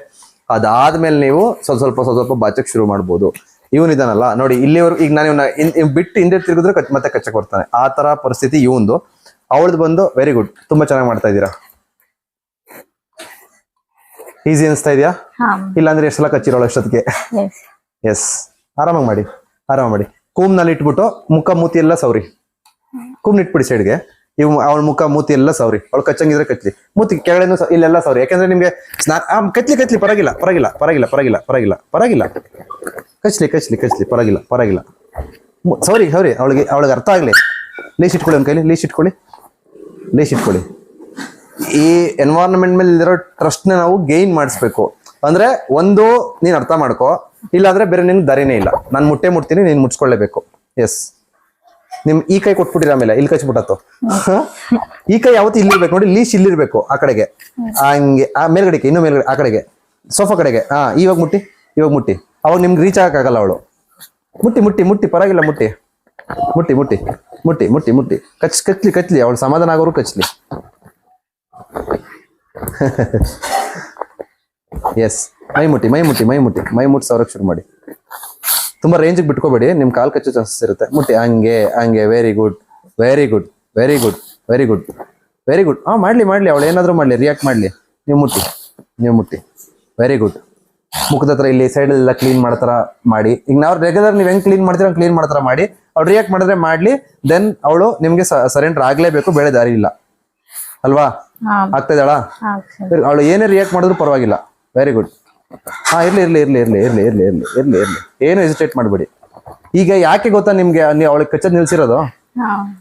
ಅದಾದ್ಮೇಲೆ ನೀವು ಸ್ವಲ್ಪ ಬಾಚಕ್ ಶುರು ಮಾಡ್ಬೋದು. ಇವನಿದಾನಲ್ಲ ನೋಡಿ ಇಲ್ಲಿವರೆಗೂ, ಈಗ ನಾನು ಬಿಟ್ಟು ಹಿಂದೆ ತಿರುಗಿದ್ರೆ ಮತ್ತೆ ಕಚ್ಚಕ್ ಬರ್ತಾನೆ, ಆ ತರ ಪರಿಸ್ಥಿತಿ ಇವಂದು. ಅವಳದು ಬಂದು ವೆರಿ ಗುಡ್, ತುಂಬಾ ಚೆನ್ನಾಗಿ ಮಾಡ್ತಾ ಇದ್ದೀರಾ. ಈಸಿ ಅನಿಸ್ತಾ ಇದೆಯಾ? ಇಲ್ಲಾಂದ್ರೆ ಎಷ್ಟು ಸಲ ಕಚ್ಚಿರೋಳು ಅಷ್ಟೊತ್ತಿಗೆ? ಎಸ್, ಆರಾಮಾಗಿ ಮಾಡಿ, ಆರಾಮ ಮಾಡಿ. ಕೂಮ್ನಲ್ಲಿ ಇಟ್ಬಿಟ್ಟು ಮುಖ ಮೂತಿ ಎಲ್ಲ ಸೌರಿ, ಕೂಮ್ನ ಇಟ್ಬಿಡಿ ಸೈಡ್ಗೆ. ಅವಳ ಮುಖ ಮೂತಿ ಎಲ್ಲ ಸೌರಿ, ಅವಳು ಕಚ್ಚಂಗಿದ್ರೆ ಕಚ್ಲಿ, ಮೂತಿ ಕೆಳಗಡೆ ಇಲ್ಲೆಲ್ಲ ಸೌರಿ. ಯಾಕಂದ್ರೆ ನಿಮ್ಗೆ ಕಚ್ಲಿ ಪರವಾಗಿಲ್ಲ ಪರವಾಗಿಲ್ಲ ಪರವಾಗಿಲ್ಲ ಪರವಾಗಿಲ್ಲ ಪರವಾಗಿಲ್ಲ ಪರವಾಗಿಲ್ಲ, ಕಚ್ಲಿ ಪರವಾಗಿಲ್ಲ ಸೌರಿ ಅವಳಿಗೆ ಅರ್ಥ ಆಗ್ಲಿ. ಲೀಶ್ ಇಟ್ಕೊಳ್ಳಿ, ಒಂದು ಕೈಲಿ ಲೀಶ್ ಇಟ್ಕೊಳ್ಳಿ. ಈ ಎನ್ವೈರನ್ಮೆಂಟ್ ಮೇಲೆ ಇರೋ ಟ್ರಸ್ಟ್ನ ನಾವು ಗೇನ್ ಮಾಡಿಸ್ಬೇಕು. ಅಂದ್ರೆ ಒಂದು, ನೀನ್ ಅರ್ಥ ಮಾಡ್ಕೋ, ಇಲ್ಲಾಂದ್ರೆ ಬೇರೆ ನಿನ್ ದಾರಿನೇ ಇಲ್ಲ. ನಾನು ಮುಟ್ತೀನಿ, ನೀನ್ ಮುಟ್ಸ್ಕೊಳ್ಳೇಬೇಕು. ಎಸ್, ನಿಮ್ ಈ ಕೈ ಕೊಟ್ಬಿಟ್ಟಿರ, ಆಮೇಲೆ ಇಲ್ಲಿ ಕಚ್ಬಿಟ್ಟತ್ತು. ಈ ಕೈ ಯಾವತ್ತು ಇಲ್ಲಿರ್ಬೇಕು ನೋಡಿ, ಲೀಶ್ ಇಲ್ಲಿರ್ಬೇಕು ಆ ಕಡೆಗೆ, ಹಂಗೆ ಆ ಮೇಲ್ಗಡೆಗೆ, ಇನ್ನೂ ಮೇಲ್ಗಡೆ ಆ ಕಡೆಗೆ, ಸೋಫಾ ಕಡೆಗೆ. ಇವಾಗ ಮುಟ್ಟಿ ಅವಾಗ ನಿಮ್ಗೆ ರೀಚ್ ಆಗಕ್ಕಾಗಲ್ಲ. ಅವಳು ಮುಟ್ಟಿ ಪರವಾಗಿಲ್ಲ, ಮುಟ್ಟಿ ಕಚ್ಲಿ ಅವಳು ಸಮಾಧಾನ ಆಗೋರು ಕಚ್ಲಿ. ಎಸ್, ಮೈ ಮುಟ್ಟಿ ಸೌರಕ್ಷ ಶುರು ಮಾಡಿ. ತುಂಬಾ ರೇಂಜ್ ಬಿಟ್ಕೋಬೇಡಿ, ನಿಮ್ ಕಾಲ್ ಕಚ್ಚೋ ಚಾನ್ಸಸ್ ಇರುತ್ತೆ. ಮುಟ್ಟಿ ಹಂಗೆ ವೆರಿ ಗುಡ್. ಮಾಡ್ಲಿ ಅವಳು ಏನಾದ್ರು ಮಾಡ್ಲಿ, ರಿಯಾಕ್ಟ್ ಮಾಡ್ಲಿ. ನೀವು ಮುಟ್ಟಿ ವೆರಿ ಗುಡ್. ಮುಖದ ಹತ್ರ ಇಲ್ಲಿ ಸೈಡ್ ಎಲ್ಲ ಕ್ಲೀನ್ ಮಾಡತರ ಮಾಡಿ. ಈಗ ನಾವು ರೆಗ್ಯುಲರ್ ನೀವ್ ಹೆಂಗ್ ಕ್ಲೀನ್ ಮಾಡ್ತೀರ ಕ್ಲೀನ್ ಮಾಡತರ ಮಾಡಿ. ಅವ್ಳು ರಿಯಾಕ್ಟ್ ಮಾಡಿದ್ರೆ ಮಾಡ್ಲಿ, ದೆನ್ ಅವಳು ನಿಮ್ಗೆ ಸರೆಂಡರ್ ಆಗ್ಲೇಬೇಕು, ಬೇರೆ ದಾರಿ ಇಲ್ಲ ಅಲ್ವಾ? ಆಗ್ತಾ ಇದ್ದಾಳ? ಅವಳು ಏನೇ ರಿಯಾಕ್ಟ್ ಮಾಡಿದ್ರು ಪರವಾಗಿಲ್ಲ. Very good. ಇರ್ಲಿ, ಏನು ಹೆಸಿಟೇಟ್ ಮಾಡಬೇಡಿ. ಈಗ ಯಾಕೆ ಗೊತ್ತಾ ನಿಮ್ಗೆ, ನೀವು ಅವಳಿಗೆ ಕಚ್ಚೋದ್ ನಿಲ್ಸಿರೋದು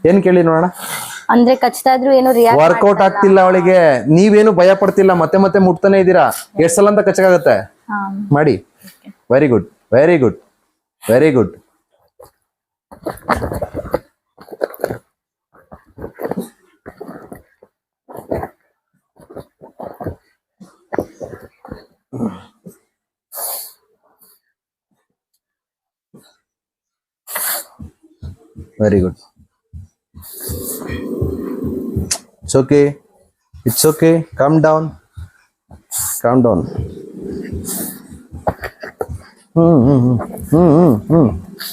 ಏನ್ ಕೇಳಿ ನೋಡೋಣ. ಅಂದ್ರೆ ಕಚ್ತಾ ಇದ್ರು ಏನು ವರ್ಕೌಟ್ ಆಗ್ತಿಲ್ಲ ಅವಳಿಗೆ, ನೀವೇನು ಭಯ ಪಡ್ತಿಲ್ಲ, ಮತ್ತೆ ಮುಟ್ತಾನೆ ಇದ್ದೀರಾ. ಎಷ್ಟ್ ಸಲ ಅಂತ ಕಚ್ಚಕಾಗತ್ತೆ ಮಾಡಿ. Very good. It's okay. Calm down.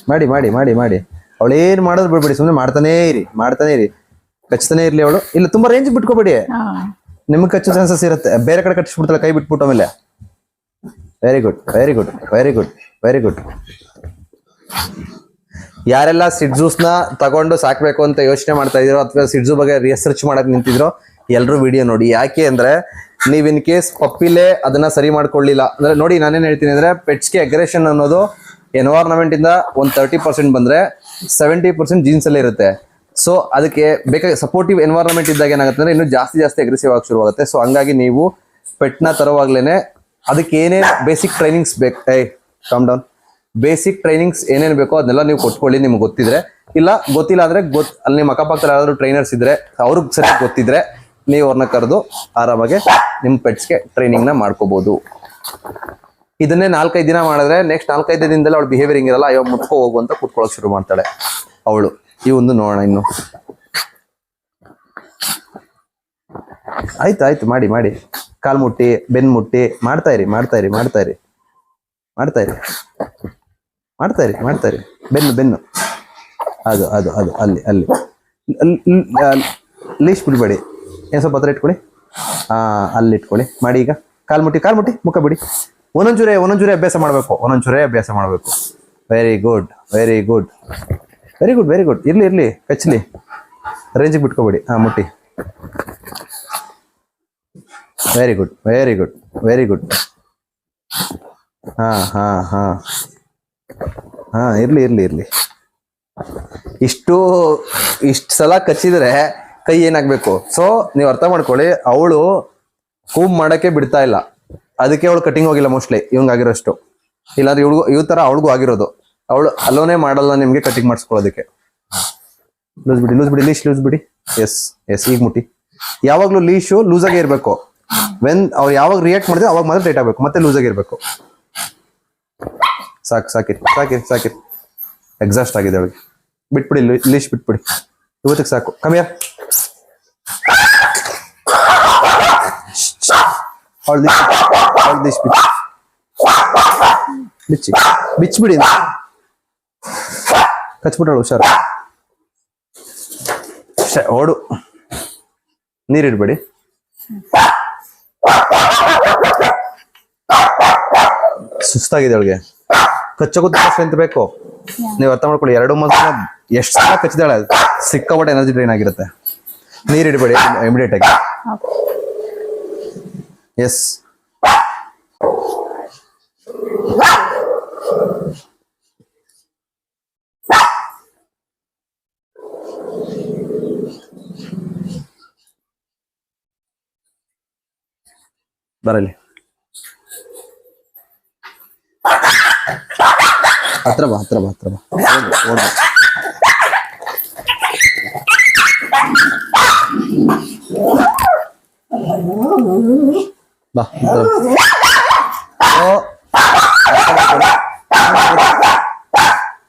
ಮಾಡಿ. ಅವಳೇನ್ ಮಾಡೋದು ಬಿಡ್ಬೇಡಿ, ಸುಮ್ಮನೆ ಮಾಡ್ತಾನೆ ಇರಿ. ಕಚ್ತಾನೆ ಇರ್ಲಿ ಅವಳು. ಇಲ್ಲ, ತುಂಬಾ ರೇಂಜ್ ಬಿಟ್ಕೋಬೇಡಿ, ನಿಮ್ಗೆ ಕಚ್ಚೋ ಚಾನ್ಸಸ್ ಇರುತ್ತೆ. ಬೇರೆ ಕಡೆ ಕಚ್ಚಿಬಿಡ್ತಾಳೆ, ಕೈ ಬಿಟ್ಬಿಟ್ಟು ಆಮೇಲೆ. Very good. ಯಾರೆಲ್ಲ ಸಿಡ್ಜೂಸ್ ನ ತಗೊಂಡು ಸಾಕ್ಬೇಕು ಅಂತ ಯೋಚನೆ ಮಾಡ್ತಾ ಇದೀರೋ, ಅಥವಾ ಸಿಡ್ಜು ಬಗ್ಗೆ ರಿಸರ್ಚ್ ಮಾಡಕ್ ನಿಂತಿದ್ರು, ಎಲ್ರು ವಿಡಿಯೋ ನೋಡಿ. ಯಾಕೆ ಅಂದ್ರೆ, ನೀವ್ ಇನ್ ಕೇಸ್ ಪಪ್ಪಿಲೇ ಅದನ್ನ ಸರಿ ಮಾಡ್ಕೊಳ್ಳಿಲ್ಲ ಅಂದ್ರೆ, ನೋಡಿ ನಾನೇನ್ ಹೇಳ್ತೀನಿ ಅಂದ್ರೆ, ಪೆಟ್ಸ್ಗೆ ಅಗ್ರೆಷನ್ ಅನ್ನೋದು ಎನ್ವೈರನ್ಮೆಂಟ್ ಇಂದ ಒಂದು 30% ಬಂದ್ರೆ 70% ಜೀನ್ಸ್ ಅಲ್ಲೇ ಇರುತ್ತೆ. ಸೊ ಅದಕ್ಕೆ ಬೇಕಾಗಿ ಸಪೋರ್ಟಿವ್ ಎನ್ವೈರನ್ಮೆಂಟ್ ಇದ್ದಾಗ ಏನಾಗುತ್ತೆ ಅಂದ್ರೆ, ಇನ್ನೂ ಜಾಸ್ತಿ ಅಗ್ರೆಸಿವ್ ಆಗಿ ಶುರುವಾಗುತ್ತೆ. ಸೊ ಹಂಗಾಗಿ ನೀವು ಪೆಟ್ನ ತರುವಾಗ್ಲೇನೆ ಅದಕ್ಕೆ ಏನೇನು ಬೇಸಿಕ್ ಟ್ರೈನಿಂಗ್ಸ್ ಬೇಕು, ಕಾಮ್ ಡೌನ್, ಬೇಸಿಕ್ ಟ್ರೈನಿಂಗ್ಸ್ ಏನೇನು ಬೇಕೋ ಅದನ್ನೆಲ್ಲ ನೀವು ಕೊಟ್ಕೊಳ್ಳಿ, ನಿಮ್ಗೆ ಗೊತ್ತಿದ್ರೆ. ಇಲ್ಲ ಗೊತ್ತಿಲ್ಲ ಅಂದ್ರೆ ಅಲ್ಲಿ ನಿಮ್ಮ ಅಕ್ಕಪಕ್ಕದಲ್ಲಿ ಯಾರಾದ್ರೂ ಟ್ರೈನರ್ಸ್ ಇದ್ರೆ, ಅವ್ರಿಗೆ ಸರಿ ಗೊತ್ತಿದ್ರೆ ನೀವು ಅವ್ರನ್ನ ಕರೆದು ಆರಾಮಾಗಿ ನಿಮ್ಮ ಪೆಟ್ಸ್ಗೆ ಟ್ರೈನಿಂಗ್ ನ ಮಾಡ್ಕೋಬಹುದು. ಇದನ್ನೇ 4-5 ದಿನ ಮಾಡಿದ್ರೆ ನೆಕ್ಸ್ಟ್ 4-5 ದಿನದಲ್ಲಿ ಅವಳು ಬಿಹೇವಿಯರ್ ಹಿಂಗಿರಲ್ಲ, ಅಯ್ಯೋ ಮುಟ್ಕೋ ಹೋಗು ಅಂತ ಕೂತ್ಕೊಳ್ಳೋಕೆ ಶುರು ಮಾಡ್ತಾಳೆ ಅವಳು. ಈ ಒಂದು ನೋಡೋಣ ಇನ್ನು. ಆಯ್ತು ಮಾಡಿ. ಕಾಲ್ ಮುಟ್ಟಿ, ಬೆನ್ ಮುಟ್ಟಿ, ಮಾಡ್ತಾ ಇರಿ. ಬೆನ್ನು ಅದು ಅಲ್ಲಿ ಲೀಶ್ ಬಿಡ್ಬೇಡಿ, ಏನ್ ಸ್ವಲ್ಪ ಹತ್ರ ಇಟ್ಕೊಳ್ಳಿ. ಅಲ್ಲಿ ಇಟ್ಕೊಳ್ಳಿ. ಮಾಡಿ. ಈಗ ಕಾಲ್ ಮುಟ್ಟಿ ಮುಖ ಬಿಡಿ. ಒಂದೊಂಚೂರೇ ಅಭ್ಯಾಸ ಮಾಡಬೇಕು. Very good. ಇರ್ಲಿ, ಕಚ್ಲಿ, ರೇಂಜಿಗೆ ಬಿಟ್ಕೋಬೇಡಿ. ಮುಟ್ಟಿ. Very good. ಇರ್ಲಿ. ಇಷ್ಟು ಸಲ ಕಚ್ಚಿದ್ರೆ ಕೈ ಏನಾಗ್ಬೇಕು? ಸೊ ನೀವು ಅರ್ಥ ಮಾಡ್ಕೊಳ್ಳಿ, ಅವಳು ಕೂಮ್ ಮಾಡಕ್ಕೆ ಬಿಡ್ತಾ ಇಲ್ಲ, ಅದಕ್ಕೆ ಅವಳು ಕಟಿಂಗ್ ಹೋಗಿಲ್ಲ ಮೋಸ್ಟ್ಲಿ, ಇವಂಗಾಗಿರೋಷ್ಟು. ಇಲ್ಲಾಂದ್ರೆ ಇವ್ ತರ ಅವಳಿಗೂ ಆಗಿರೋದು. ಅವಳು ಅಲೋನೇ ಮಾಡಲ್ಲ ನಿಮ್ಗೆ ಕಟಿಂಗ್ ಮಾಡಿಸ್ಕೊಳ್ಳೋದಕ್ಕೆ. ಲೂಸ್ ಬಿಡಿ, ಲೂಸ್ ಬಿಡಿ. ಎಸ್, ಈಗ ಮುಟ್ಟಿ. ಯಾವಾಗ್ಲೂ ಲೀಶು ಲೂಸ್ ಆಗೇ ಇರ್ಬೇಕು. ಅವ್ರು ಯಾವಾಗ ರಿಯಾಕ್ಟ್ ಮಾಡಿದ್ರೆ ಅವಾಗ ಮಾತ್ರ ಟೈಟ್ ಆಗ್ಬೇಕು, ಮತ್ತೆ ಲೂಸ್ ಆಗಿರ್ಬೇಕು. ಸಾಕಿರಿ. ಎಕ್ಸಾಸ್ಟ್ ಆಗಿದೆ ಅವಳಿಗೆ. ಬಿಟ್ಬಿಡಿ, ಲೀಶ್ ಬಿಟ್ಬಿಡಿ, ಇವತ್ತಿಗೆ ಸಾಕು. ಕಮ್ಮಿಯ ಬಿಚ್ಬಿಡಿ. ಕಚ್ಬಿಟ್ಟಾಳು ಹುಷಾರು. ಓಡು, ನೀರಿಡ್ಬೇಡಿ. ಸುಸ್ತಾಗಿದೆ ಅವಳಿಗೆ, ಕಚ್ಚೋಕ್ಕೂ ತುಂಬ ಸ್ಟ್ರೆಂತ್ ಬೇಕು. ನೀವು ಅರ್ಥ ಮಾಡ್ಕೊಳ್ಳಿ, 2 ಮಾಸ ಎಷ್ಟು ಸಲ ಕಚ್ಚಿದಾಳೆ, ಸಿಕ್ಕಾಪಟ್ಟೆ ಎನರ್ಜಿ ಡ್ರೈನ್ ಆಗಿರುತ್ತೆ. ನೀರಿಡ್ಬೇಡಿ ಇಮಿಡಿಯೇಟ್ ಆಗಿ. ಎಸ್, ಬರಲಿ, ಹತ್ರ ಬಾ. ಓಡು. ಬಾ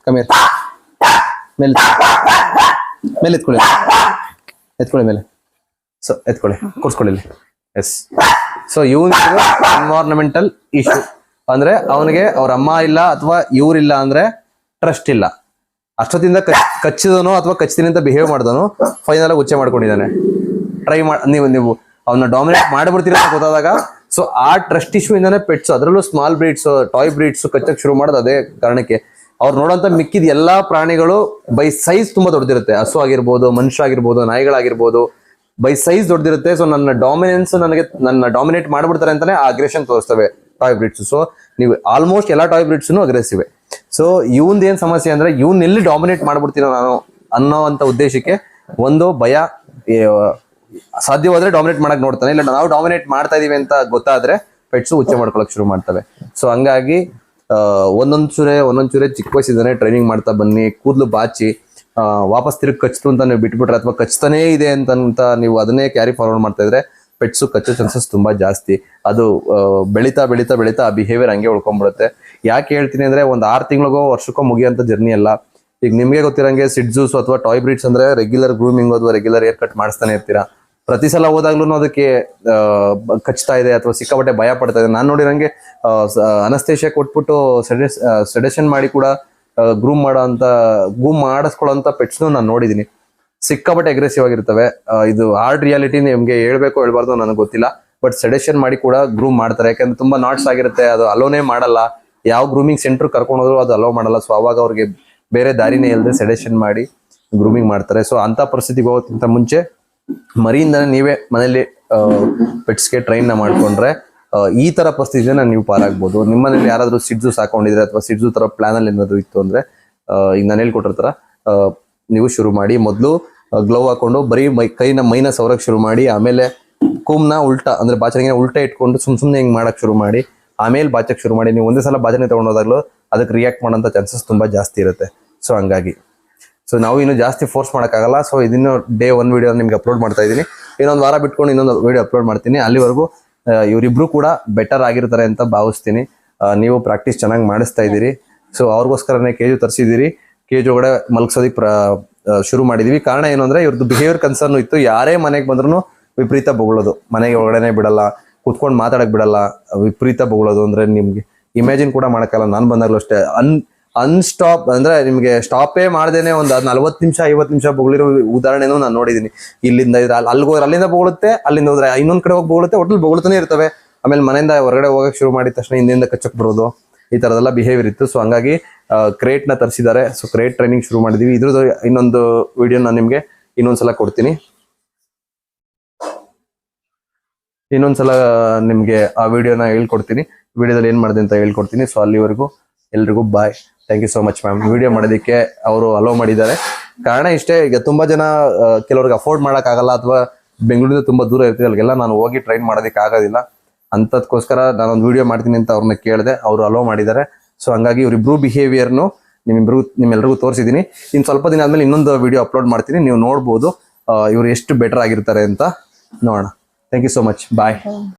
ಕಮ್ಮಿ ಮೇಲೆ ಎತ್ಕೊಳ್ಳಿ ಮೇಲೆ. ಸೊ ಎತ್ಕೊಳ್ಳಿ, ಕೂರ್ಸ್ಕೊಳ್ಳಿ. ಎಸ್. ಸೊ ಇವನಿಗೆ ಎನ್ವೈರನ್ಮೆಂಟಲ್ ಇಶ್ಯೂ ಅಂದ್ರೆ ಅವನಿಗೆ ಅವ್ರ ಅಮ್ಮ ಇಲ್ಲ ಅಥವಾ ಇವ್ರಿಲ್ಲ ಅಂದ್ರೆ ಟ್ರಸ್ಟ್ ಇಲ್ಲ. ಅಷ್ಟೊತ್ತಿಂದ ಕಚ್ಚಿದನು ಅಥವಾ ಕಚ್ತೀನಿ ಅಂತ ಬಿಹೇವ್ ಮಾಡಿದನು, ಫೈನಲ್ ಆಗಿ ಉಚ್ಚೆ ಮಾಡ್ಕೊಂಡಿದ್ದಾನೆ. ಟ್ರೈ ಮಾಡಿ ನೀವು ಅವನ್ನ ಡಾಮಿನೇಟ್ ಮಾಡಿಬಿಡ್ತೀರ ಅಂತ ಗೊತ್ತಾದಾಗ, ಸೊ ಆ ಟ್ರಸ್ಟ್ ಇಶ್ಯೂ ಇಂದಾನೆ ಪೆಟ್ಸ್, ಅದರಲ್ಲೂ ಸ್ಮಾಲ್ ಬ್ರೀಡ್ಸ್, ಟಾಯ್ ಬ್ರೀಡ್ಸ್ ಕಚ್ಚಕ್ ಶುರು ಮಾಡೋದು ಅದೇ ಕಾರಣಕ್ಕೆ. ಅವ್ರು ನೋಡೋಂತ ಮಿಕ್ಕಿದ ಎಲ್ಲಾ ಪ್ರಾಣಿಗಳು ಬೈ ಸೈಜ್ ತುಂಬಾ ದೊಡ್ಡದಿರುತ್ತೆ. ಹಸು ಆಗಿರ್ಬೋದು, ಮನುಷ್ಯ ಆಗಿರ್ಬೋದು, ನಾಯಿಗಳಾಗಿರ್ಬೋದು, ಬೈ ಸೈಜ್ ದೊಡ್ಡದಿರುತ್ತೆ. ಸೊ ನನ್ನ ಡಾಮಿನೇಟ್ ಮಾಡ್ಬಿಡ್ತಾರೆ ಅಂತಾನೆ ಆ ಅಗ್ರೆಷನ್ ತೋರಿಸ್ತವೆ ಟಾಯ್ ಬ್ರೀಡ್ಸ್. ಸೊ ನೀವು ಆಲ್ಮೋಸ್ಟ್ ಎಲ್ಲಾ ಟಾಯ್ ಬ್ರೀಡ್ಸ್ ಅಗ್ರೆಸಿವ್. ಸೊ ಇವಂದ ಏನ್ ಸಮಸ್ಯೆ ಅಂದ್ರೆ, ಇವನ್ ಎಲ್ಲಿ ಡಾಮಿನೇಟ್ ಮಾಡ್ಬಿಡ್ತೀನೋ ನಾನು ಅನ್ನೋಂತ ಉದ್ದೇಶಕ್ಕೆ ಒಂದು ಭಯ. ಸಾಧ್ಯವಾದ್ರೆ ಡಾಮಿನೇಟ್ ಮಾಡಕ್ ನೋಡ್ತಾನೆ, ಇಲ್ಲ ನಾವು ಡಾಮಿನೇಟ್ ಮಾಡ್ತಾ ಇದೀವಿ ಅಂತ ಗೊತ್ತಾದ್ರೆ ಪೆಟ್ಸ್ ಉಚ್ಚೆ ಮಾಡ್ಕೊಳಕ್ ಶುರು ಮಾಡ್ತವೆ. ಸೊ ಹಂಗಾಗಿ ಒಂದೊಂದ್ ಚೂರೆ ಚಿಕ್ಕ ವಯಸ್ಸಿಂದಾನೆ ಟ್ರೈನಿಂಗ್ ಮಾಡ್ತಾ ಬನ್ನಿ. ಕೂದಲು ಬಾಚಿ ವಾಪಸ್ ತಿರುಗಿ ಕಚ್ತು ಅಂತ ನೀವು ಬಿಟ್ಬಿಟ್ರೆ, ಅಥವಾ ಕಚ್ತಾನೇ ಇದೆ ಅಂತ ನೀವು ಅದನ್ನೇ ಕ್ಯಾರಿ ಫಾರ್ವರ್ಡ್ ಮಾಡ್ತಾ ಇದ್ರೆ ಪೆಟ್ಸು ಕಚ್ಚೋ ಚಾನ್ಸಸ್ ತುಂಬಾ ಜಾಸ್ತಿ. ಅದು ಬೆಳೀತಾ ಆ ಬಿಹೇವಿಯರ್ ಹಂಗೆ ಉಳ್ಕೊಂಡ್ಬಿಡುತ್ತೆ. ಯಾಕೆ ಹೇಳ್ತೀನಿ ಅಂದ್ರೆ, ಒಂದ್ 6 ತಿಂಗಳಿಗೋ ವರ್ಷಕ್ಕೋ ಮುಗಿಯಂತ ಜರ್ನಿ ಅಲ್ಲ. ಈಗ ನಿಮ್ಗೆ ಗೊತ್ತಿರಂಗೆ ಸಿಡ್ಜೂಸ್ ಅಥವಾ ಟಾಯ್ ಬ್ರೀಡ್ಸ್ ಅಂದ್ರೆ ರೆಗ್ಯುಲರ್ ಗ್ರೂಮಿಂಗ್ ಅಥವಾ ರೆಗ್ಯುಲರ್ ಹೇರ್ ಕಟ್ ಮಾಡಿಸ್ತಾನೆ ಇರ್ತೀರಾ. ಪ್ರತಿ ಸಲ ಹೋದಾಗ್ಲೂ ಅದಕ್ಕೆ ಕಚ್ತಾ ಇದೆ ಅಥವಾ ಸಿಕ್ಕಾಪಟ್ಟೆ ಭಯ ಪಡ್ತಾ ಇದೆ. ನಾನು ನೋಡಿರಂಗೆ ಅನಸ್ತೇಷಿಯಾ ಕೊಟ್ಬಿಟ್ಟು ಸೆಡೆಷನ್ ಮಾಡಿ ಕೂಡ ಗ್ರೂಮ್ ಮಾಡಿಸ್ಕೊಳ್ಳೋಂಥ ಪೆಟ್ಸ್ನು ನಾನು ನೋಡಿದೀನಿ. ಸಿಕ್ಕಾಪಟ್ಟೆ ಅಗ್ರೆಸಿವ್ ಆಗಿರ್ತವೆ. ಇದು ಹಾರ್ಡ್ ರಿಯಾಲಿಟಿ ನಿಮ್ಗೆ ಹೇಳ್ಬೇಕು ಹೇಳ್ಬಾರ್ದು ನನಗೆ ಗೊತ್ತಿಲ್ಲ, ಬಟ್ ಸೆಡೆಷನ್ ಮಾಡಿ ಕೂಡ ಗ್ರೂಮ್ ಮಾಡ್ತಾರೆ. ಯಾಕಂದ್ರೆ ತುಂಬಾ ನಾಟ್ಸ್ ಆಗಿರುತ್ತೆ, ಅದು ಅಲೋನೇ ಮಾಡಲ್ಲ. ಯಾವ ಗ್ರೂಮಿಂಗ್ ಸೆಂಟರ್ ಕರ್ಕೊಂಡು ಹೋದ್ರು ಅದು ಅಲೋ ಮಾಡಲ್ಲ. ಸೊ ಅವಾಗ ಅವ್ರಿಗೆ ಬೇರೆ ದಾರಿನೇ ಇಲ್ಲದೆ ಸೆಡೆಷನ್ ಮಾಡಿ ಗ್ರೂಮಿಂಗ್ ಮಾಡ್ತಾರೆ. ಸೊ ಅಂತ ಪರಿಸ್ಥಿತಿಗೆ ಹೋಗೋಕ್ಕಿಂತ ಮುಂಚೆ ಮರಿಯಿಂದಾನೆ ನೀವೇ ಮನೇಲಿ ಪೆಟ್ಸ್ಗೆ ಟ್ರೈನ್ ಮಾಡ್ಕೊಂಡ್ರೆ ಈ ತರ ಪರಿಸ್ಥಿತಿನ ನೀವು ಪಾರಾಗ್ಬೋದು. ನಿಮ್ಮನೇಲಿ ಯಾರಾದ್ರೂ ಸಿಡ್ಜು ಸಾಕೊಂಡಿದ್ರೆ ಅಥವಾ ಸಿಡ್ಜು ತರ ಪ್ಲಾನ್ ಅಲ್ಲಿ ಏನಾದ್ರು ಇತ್ತು ಅಂದ್ರೆ, ಈಗ ನಾನು ಹೇಳ್ಕೊಟ್ಟಿರ್ತಾರ ನೀವು ಶುರು ಮಾಡಿ. ಮೊದಲು ಗ್ಲೌ ಹಾಕೊಂಡು ಬರೀ ಮೈನ ಸವರಕ್ ಶುರು ಮಾಡಿ, ಆಮೇಲೆ ಕೂಮ್ನ ಉಲ್ಟಾ ಅಂದ್ರೆ ಬಾಚಣಿಗೆ ಉಲ್ಟಾ ಇಟ್ಕೊಂಡು ಸುಮ್ನೆ ಹಿಂಗ್ ಮಾಡಕ್ ಶುರು ಮಾಡಿ, ಆಮೇಲೆ ಬಾಚಕ್ ಶುರು ಮಾಡಿ. ನೀವು ಒಂದೇ ಸಲ ಬಾಚಣೆ ತಗೊಂಡೋದಾಗ್ಲೂ ಅದಕ್ಕೆ ರಿಯಾಕ್ಟ್ ಮಾಡೋಂಥ ಚಾನ್ಸಸ್ ತುಂಬಾ ಜಾಸ್ತಿ ಇರುತ್ತೆ. ಸೊ ಹಂಗಾಗಿ ನಾವು ಇನ್ನು ಜಾಸ್ತಿ ಫೋರ್ಸ್ ಮಾಡೋಕ್ಕಾಗಲ್ಲ. ಸೊ ಇದನ್ನು ಡೇ 1 ವಿಡಿಯೋ ನಿಮ್ಗೆ ಅಪ್ಲೋಡ್ ಮಾಡ್ತಾ ಇದ್ದೀನಿ. ಇನ್ನೊಂದು ವಾರ ಬಿಟ್ಕೊಂಡು ಇನ್ನೊಂದು ವಿಡಿಯೋ ಅಪ್ಲೋಡ್ ಮಾಡ್ತೀನಿ. ಅಲ್ಲಿವರೆಗೂ ಇವರಿಬ್ರು ಕೂಡ ಬೆಟರ್ ಆಗಿರ್ತಾರೆ ಅಂತ ಭಾವಿಸ್ತೀನಿ. ನೀವು ಪ್ರಾಕ್ಟೀಸ್ ಚೆನ್ನಾಗಿ ಮಾಡಿಸ್ತಾ ಇದ್ದೀರಿ. ಸೊ ಅವ್ರಿಗೋಸ್ಕರನೇ ಕೇಜು ತರಿಸಿದ್ದೀರಿ. ಕೇಜ್ ಒಳಗಡೆ ಮಲಗಿಸೋದಕ್ಕೆ ಶುರು ಮಾಡಿದೀವಿ. ಕಾರಣ ಏನು ಅಂದ್ರೆ, ಇವ್ರದ್ದು ಬಿಹೇವಿಯರ್ ಕನ್ಸರ್ನ್ ಇತ್ತು. ಯಾರೇ ಮನೆಗೆ ಬಂದ್ರು ವಿಪರೀತ ಬೊಗಳೋದು, ಮನೆಗೆ ಒಳಗಡೆ ಬಿಡಲ್ಲ, ಕುತ್ಕೊಂಡು ಮಾತಾಡಕ್ ಬಿಡಲ್ಲ, ವಿಪರೀತ ಬೊಗಳೋದು. ಅಂದ್ರೆ ನಿಮ್ಗೆ ಇಮ್ಯಾಜಿನ್ ಕೂಡ ಮಾಡಕ್ಕಲ್ಲ. ನಾನು ಬಂದಾಗ್ಲೂ ಅಷ್ಟೇ ಅನ್ಸ್ಟಾಪ್ ಅಂದ್ರೆ ನಿಮ್ಗೆ ಸ್ಟಾಪೇ ಮಾಡ್ದೇನೆ ಒಂದು 40 ನಿಮಿಷ 50 ನಿಮಿಷ ಬೊಗಳಿರೋ ಉದಾಹರಣೆನೂ ನಾನು ನೋಡಿದೀನಿ. ಇಲ್ಲಿಂದ ಅಲ್ಲಿಗೆ ಹೋದ್ರೆ ಅಲ್ಲಿಂದ ಬೊಗಳುತ್ತೆ, ಅಲ್ಲಿಂದ ಹೋದ್ರೆ ಇನ್ನೊಂದ್ ಕಡೆ ಹೋಗಿ ಬೊಗಳುತ್ತೆ, ಒಟ್ಟಲ್ಲಿ ಬೊಗಳ್ತಾನೆ ಇರ್ತವೆ. ಆಮೇಲೆ ಮನೆಯಿಂದ ಹೊರಗಡೆ ಹೋಗಕ್ ಶುರು ಮಾಡಿದ ತಕ್ಷಣ ಹಿಂದಿಂದ ಕಚ್ಚಕ್ ಬರೋದು, ಈ ತರದೆಲ್ಲ ಬಿಹೇವಿಯರ್ ಇತ್ತು. ಸೊ ಹಂಗಾಗಿ ಕ್ರೇಟ್ ನ ತರಿಸಿದ್ದಾರೆ. ಸೊ ಕ್ರೇಟ್ ಟ್ರೈನಿಂಗ್ ಶುರು ಮಾಡಿದೀವಿ. ಇದ್ರದ್ದು ಇನ್ನೊಂದು ವಿಡಿಯೋ ನಾನು ನಿಮ್ಗೆ ಇನ್ನೊಂದ್ಸಲ ಕೊಡ್ತೀನಿ. ಇನ್ನೊಂದ್ಸಲ ನಿಮ್ಗೆ ಆ ವಿಡಿಯೋನ ಹೇಳ್ಕೊಡ್ತೀನಿ. ವಿಡಿಯೋದಲ್ಲಿ ಏನ್ ಮಾಡಿದೆ ಅಂತ ಹೇಳ್ಕೊಡ್ತೀನಿ. ಸೊ ಅಲ್ಲಿವರೆಗೂ ಎಲ್ರಿಗೂ bye. Thank you so much ma'am. Video ಮಾಡೋದಕ್ಕೆ ಅವರು ಅಲೋ ಮಾಡಿದ್ದಾರೆ. ಕಾರಣ ಇಷ್ಟೇ, ಈಗ ತುಂಬಾ ಜನ ಕೆಲವ್ರಿಗೆ ಅಫೋರ್ಡ್ ಮಾಡಕ್ ಆಗಲ್ಲ ಅಥವಾ ಬೆಂಗಳೂರಿಂದ ತುಂಬಾ ದೂರ ಇರ್ತೀವಿ, ಅಲ್ಲಿಗೆಲ್ಲ ನಾನು ಹೋಗಿ ಟ್ರೈನ್ ಮಾಡೋದಕ್ಕೆ ಆಗೋದಿಲ್ಲ. ಅಂತದಕ್ಕೋಸ್ಕರ ನಾನೊಂದು ವಿಡಿಯೋ ಮಾಡ್ತೀನಿ ಅಂತ ಅವ್ರನ್ನ ಕೇಳಿದೆ, ಅವರು ಅಲೋ ಮಾಡಿದ್ದಾರೆ. ಸೊ ಹಂಗಾಗಿ ಇವರಿಬ್ರು ಬಿಹೇವಿಯರ್ನು ನಿಮ್ಮೆಲ್ರಿಗೂ ತೋರಿಸಿದ್ದೀನಿ. ಇನ್ನು ಸ್ವಲ್ಪ ದಿನ ಆದ್ಮೇಲೆ ಇನ್ನೊಂದು ವಿಡಿಯೋ ಅಪ್ಲೋಡ್ ಮಾಡ್ತೀನಿ. ನೀವು ನೋಡ್ಬೋದು ಇವ್ರು ಎಷ್ಟು ಬೆಟರ್ ಆಗಿರ್ತಾರೆ ಅಂತ ನೋಡೋಣ. Thank you so much. Bye.